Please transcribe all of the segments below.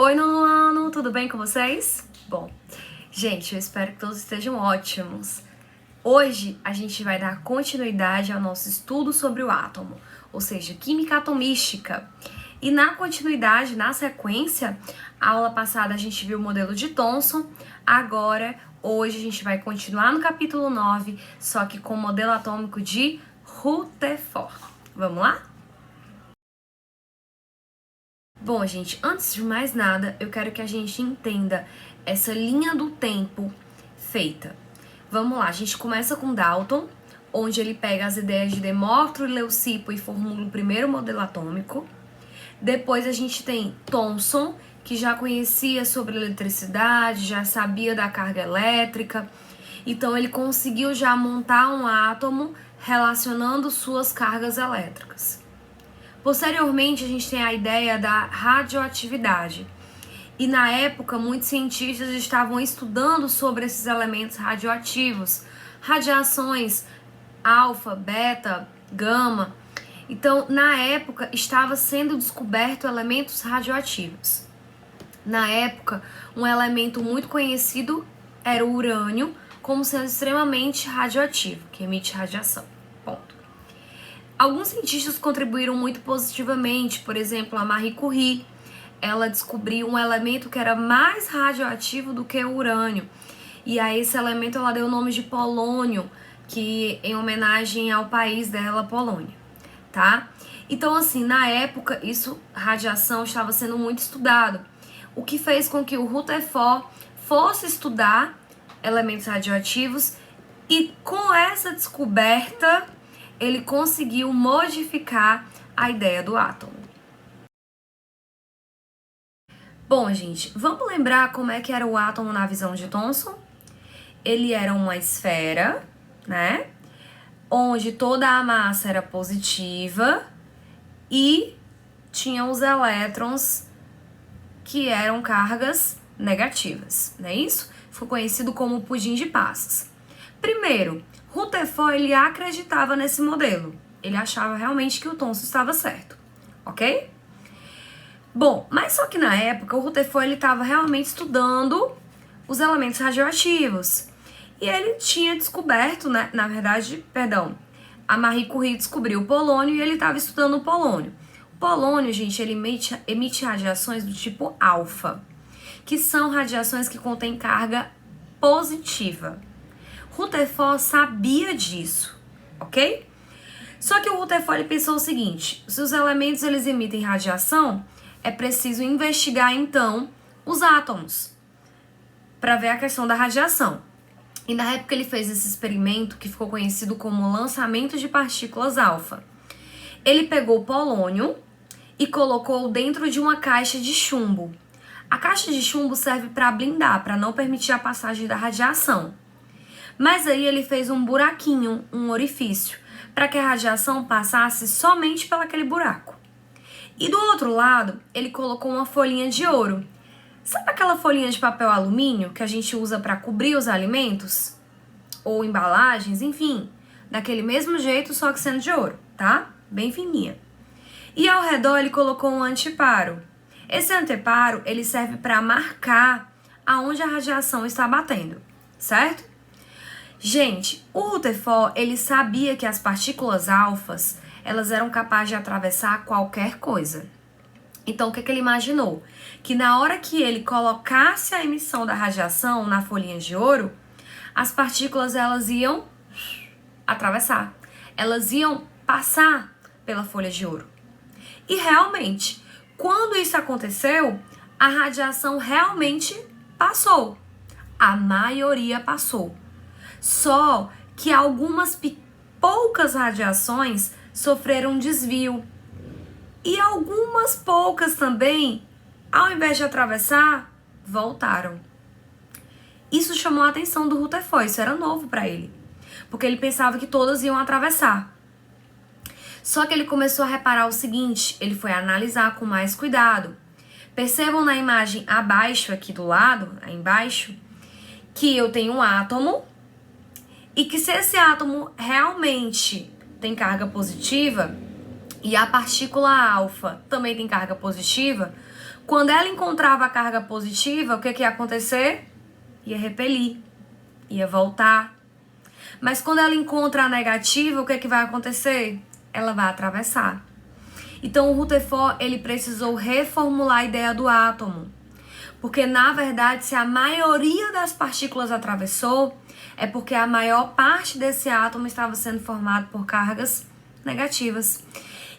Oi, nono ano, tudo bem com vocês? Bom, gente, eu espero que todos estejam ótimos. Hoje a gente vai dar continuidade ao nosso estudo sobre o átomo, ou seja, química atomística. E na continuidade, na sequência, a aula passada a gente viu o modelo de Thomson, agora, hoje a gente vai continuar no capítulo 9, só que com o modelo atômico de Rutherford. Vamos lá? Bom, gente, antes de mais nada, eu quero que a gente entenda essa linha do tempo feita. Vamos lá, a gente começa com Dalton, onde ele pega as ideias de Demócrito e Leucipo e formula o primeiro modelo atômico. Depois a gente tem Thomson, que já conhecia sobre eletricidade, já sabia da carga elétrica. Então ele conseguiu já montar um átomo relacionando suas cargas elétricas. Posteriormente, a gente tem a ideia da radioatividade. E na época, muitos cientistas estavam estudando sobre esses elementos radioativos, radiações alfa, beta, gama. Então, na época, estava sendo descoberto elementos radioativos. Na época, um elemento muito conhecido era o urânio, como sendo extremamente radioativo, que emite radiação. Ponto. Alguns cientistas contribuíram muito positivamente, por exemplo, a Marie Curie. Ela descobriu um elemento que era mais radioativo do que o urânio. E a esse elemento ela deu o nome de polônio, que em homenagem ao país dela, Polônia, tá? Então, assim, na época, radiação estava sendo muito estudado, o que fez com que o Rutherford fosse estudar elementos radioativos e com essa descoberta ele conseguiu modificar a ideia do átomo. Bom, gente, vamos lembrar como é que era o átomo na visão de Thomson? Ele era uma esfera, né? Onde toda a massa era positiva e tinha os elétrons que eram cargas negativas, não é isso? Ficou conhecido como pudim de passas. Primeiro, Rutherford ele acreditava nesse modelo. Ele achava realmente que o Thomson estava certo, ok? Bom, mas só que na época o Rutherford estava realmente estudando os elementos radioativos. E ele tinha descoberto, né, a Marie Curie descobriu o polônio e ele estava estudando o polônio. O polônio, gente, ele emite radiações do tipo alfa, que são radiações que contêm carga positiva. Rutherford sabia disso, ok? Só que o Rutherford pensou o seguinte: se os elementos eles emitem radiação, é preciso investigar então os átomos para ver a questão da radiação. E na época ele fez esse experimento que ficou conhecido como lançamento de partículas alfa. Ele pegou o polônio e colocou dentro de uma caixa de chumbo. A caixa de chumbo serve para blindar, para não permitir a passagem da radiação. Mas aí ele fez um buraquinho, um orifício, para que a radiação passasse somente pelaquele buraco. E do outro lado, ele colocou uma folhinha de ouro. Sabe aquela folhinha de papel alumínio que a gente usa para cobrir os alimentos? Ou embalagens, enfim. Daquele mesmo jeito, só que sendo de ouro, tá? Bem fininha. E ao redor ele colocou um anteparo. Esse anteparo, ele serve para marcar aonde a radiação está batendo, certo? Gente, o Rutherford, ele sabia que as partículas alfas, elas eram capazes de atravessar qualquer coisa. Então, o que ele imaginou? Que na hora que ele colocasse a emissão da radiação na folhinha de ouro, as partículas, elas iam atravessar. Elas iam passar pela folha de ouro. E realmente, quando isso aconteceu, a radiação realmente passou. A maioria passou. Só que algumas poucas radiações sofreram desvio. E algumas poucas também, ao invés de atravessar, voltaram. Isso chamou a atenção do Rutherford, isso era novo para ele. Porque ele pensava que todas iam atravessar. Só que ele começou a reparar o seguinte, ele foi analisar com mais cuidado. Percebam na imagem abaixo, aqui do lado, aí embaixo, que eu tenho um átomo, e que se esse átomo realmente tem carga positiva, e a partícula alfa também tem carga positiva, quando ela encontrava a carga positiva, o que ia acontecer? Ia repelir, ia voltar. Mas quando ela encontra a negativa, o que vai acontecer? Ela vai atravessar. Então o Rutherford, ele precisou reformular a ideia do átomo. Porque, na verdade, se a maioria das partículas atravessou, é porque a maior parte desse átomo estava sendo formado por cargas negativas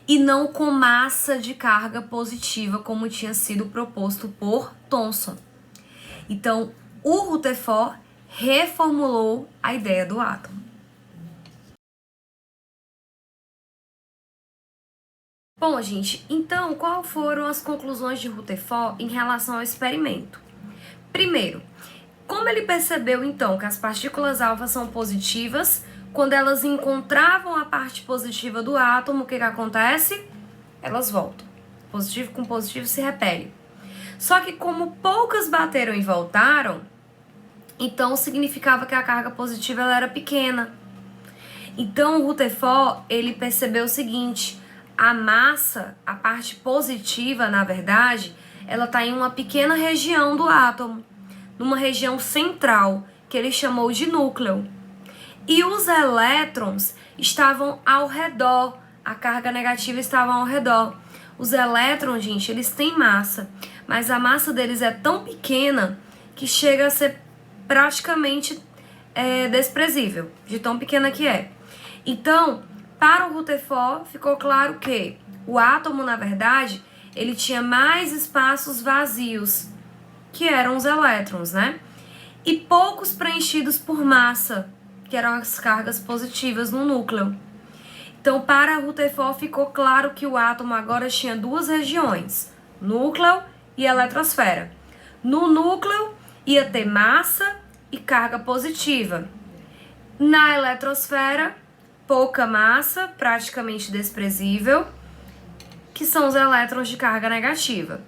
e não com massa de carga positiva, como tinha sido proposto por Thomson. Então, o Rutherford reformulou a ideia do átomo. Bom, gente, então, quais foram as conclusões de Rutherford em relação ao experimento? Primeiro, como ele percebeu, então, que as partículas alfa são positivas, quando elas encontravam a parte positiva do átomo, o que acontece? Elas voltam. Positivo com positivo se repele. Só que como poucas bateram e voltaram, então significava que a carga positiva ela era pequena. Então, o Rutherford, ele percebeu o seguinte: a massa, a parte positiva, na verdade, ela está em uma pequena região do átomo, numa região central, que ele chamou de núcleo. E os elétrons estavam ao redor, a carga negativa estava ao redor. Os elétrons, gente, eles têm massa, mas a massa deles é tão pequena que chega a ser praticamente desprezível, de tão pequena que é. Então, para o Rutherford, ficou claro que o átomo, na verdade, ele tinha mais espaços vazios, que eram os elétrons, né? E poucos preenchidos por massa, que eram as cargas positivas no núcleo. Então, para Rutherford, ficou claro que o átomo agora tinha duas regiões, núcleo e eletrosfera. No núcleo, ia ter massa e carga positiva. Na eletrosfera, pouca massa, praticamente desprezível, que são os elétrons de carga negativa.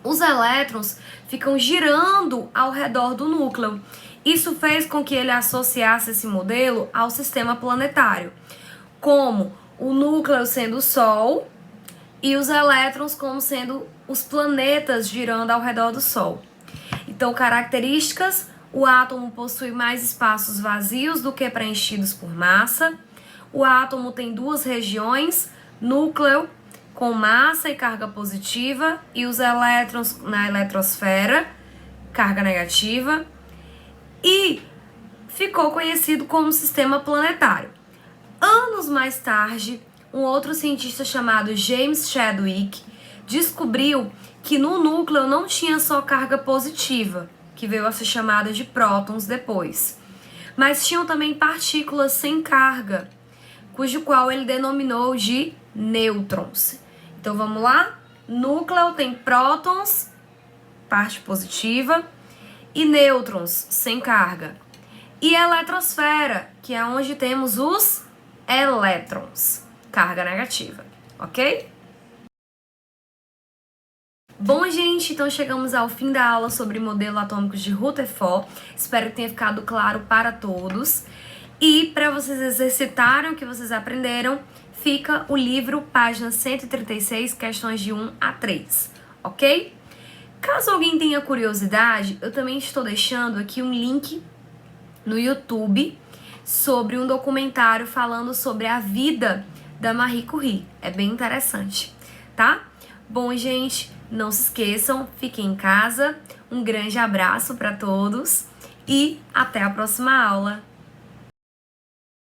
Os elétrons ficam girando ao redor do núcleo. Isso fez com que ele associasse esse modelo ao sistema planetário, como o núcleo sendo o Sol e os elétrons como sendo os planetas girando ao redor do Sol. Então, características: o átomo possui mais espaços vazios do que preenchidos por massa. O átomo tem duas regiões, núcleo com massa e carga positiva e os elétrons na eletrosfera, carga negativa. E ficou conhecido como sistema planetário. Anos mais tarde, um outro cientista chamado James Chadwick descobriu que no núcleo não tinha só carga positiva, que veio a ser chamada de prótons depois, mas tinham também partículas sem carga, cujo qual ele denominou de nêutrons. Então vamos lá? Núcleo tem prótons, parte positiva, e nêutrons, sem carga. E eletrosfera, que é onde temos os elétrons, carga negativa, ok? Bom, gente, então chegamos ao fim da aula sobre modelo atômicos de Rutherford. Espero que tenha ficado claro para todos. E para vocês exercitarem o que vocês aprenderam, fica o livro, página 136, questões de 1 a 3, ok? Caso alguém tenha curiosidade, eu também estou deixando aqui um link no YouTube sobre um documentário falando sobre a vida da Marie Curie. É bem interessante, tá? Bom, gente, não se esqueçam, fiquem em casa. Um grande abraço para todos e até a próxima aula.